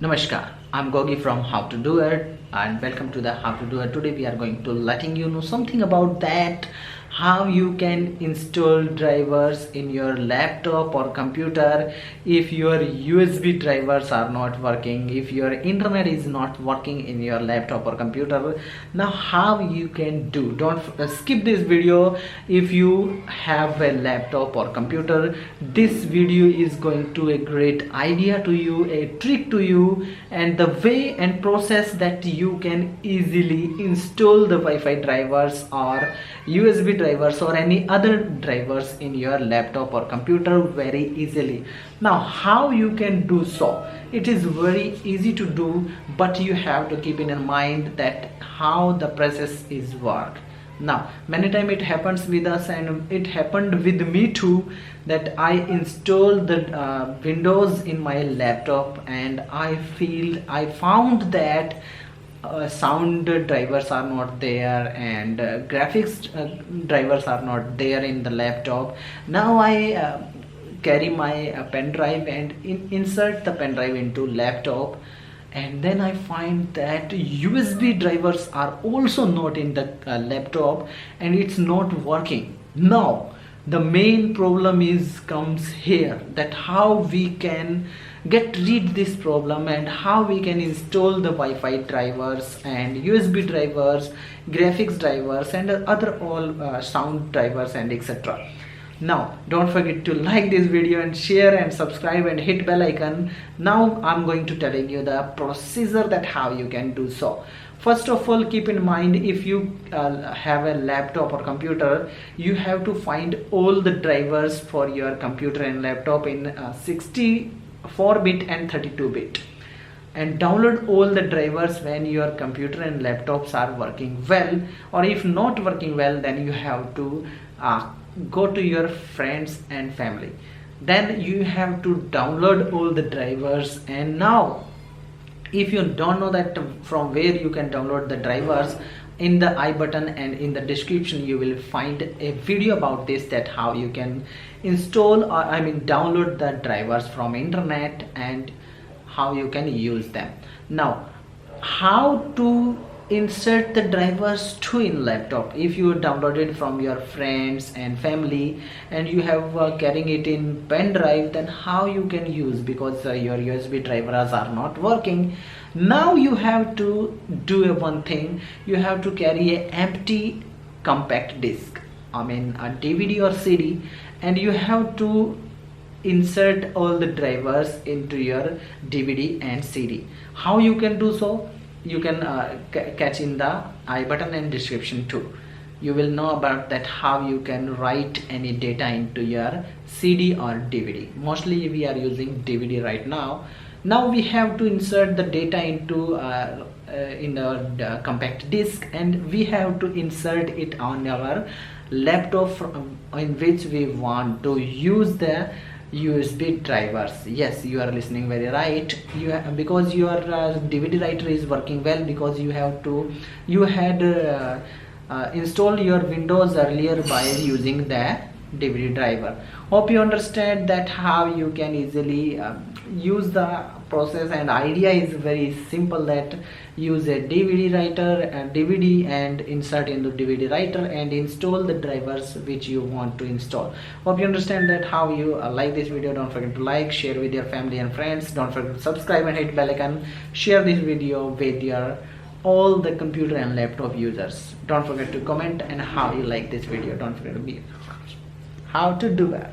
Namaskar, I'm Gogi from How to Do It and welcome to the How to Do It. Today we are going to letting you know something about that how you can install drivers in your laptop or computer if your USB drivers are not working, if your internet is not working in your laptop or computer. Now how you can do, don't skip this video. If you have a laptop or computer, this video is going to a great idea to you, a trick to you, and the way and process that you can easily install the Wi-Fi drivers or USB drivers or any other drivers in your laptop or computer very easily. Now how you can do so? It is very easy to do, but you have to keep in mind that how the process is work. Now many times it happens with us, and it happened with me too, that I installed the Windows in my laptop and I found that sound drivers are not there and graphics drivers are not there in the laptop. Now I carry my pen drive and insert the pen drive into laptop, and then I find that USB drivers are also not in the laptop and it's not working. Now the main problem comes here, that how we can get rid this problem and how we can install the Wi-Fi drivers and USB drivers, graphics drivers and other all sound drivers and etc. Now don't forget to like this video and share and subscribe and hit bell icon. Now I'm going to telling you the procedure that how you can do so. First of all, keep in mind, if you have a laptop or computer, you have to find all the drivers for your computer and laptop in 64-bit and 32-bit, and download all the drivers when your computer and laptops are working well, or if not working well, then you have to go to your friends and family. Then you have to download all the drivers. And now if you don't know that from where you can download the drivers, in the I button and in the description you will find a video about this, that how you can install or download the drivers from internet and how you can use them. Now how to insert the drivers to in laptop? If you download it from your friends and family and you have carrying it in pen drive, then how you can use, because your USB drivers are not working. Now you have to do one thing, you have to carry a empty compact disc, a DVD or CD, and you have to insert all the drivers into your DVD and CD. How you can do so? You can catch in the I button and description too. You will know about that how you can write any data into your CD or DVD. Mostly we are using DVD right now. Now we have to insert the data into in our compact disc, and we have to insert it on our laptop in which we want to use the USB drivers. Yes, you are listening very right. Because your DVD writer is working well, because you had installed your Windows earlier by using the DVD driver. Hope you understand that how you can easily use the process, and idea is very simple, that use a DVD writer and DVD and insert into DVD writer and install the drivers which you want to install. Hope you understand that how you like this video. Don't forget to like, share with your family and friends. Don't forget to subscribe and hit bell icon. Share this video with your all the computer and laptop users. Don't forget to comment and how you like this video. Don't forget to be how to do that.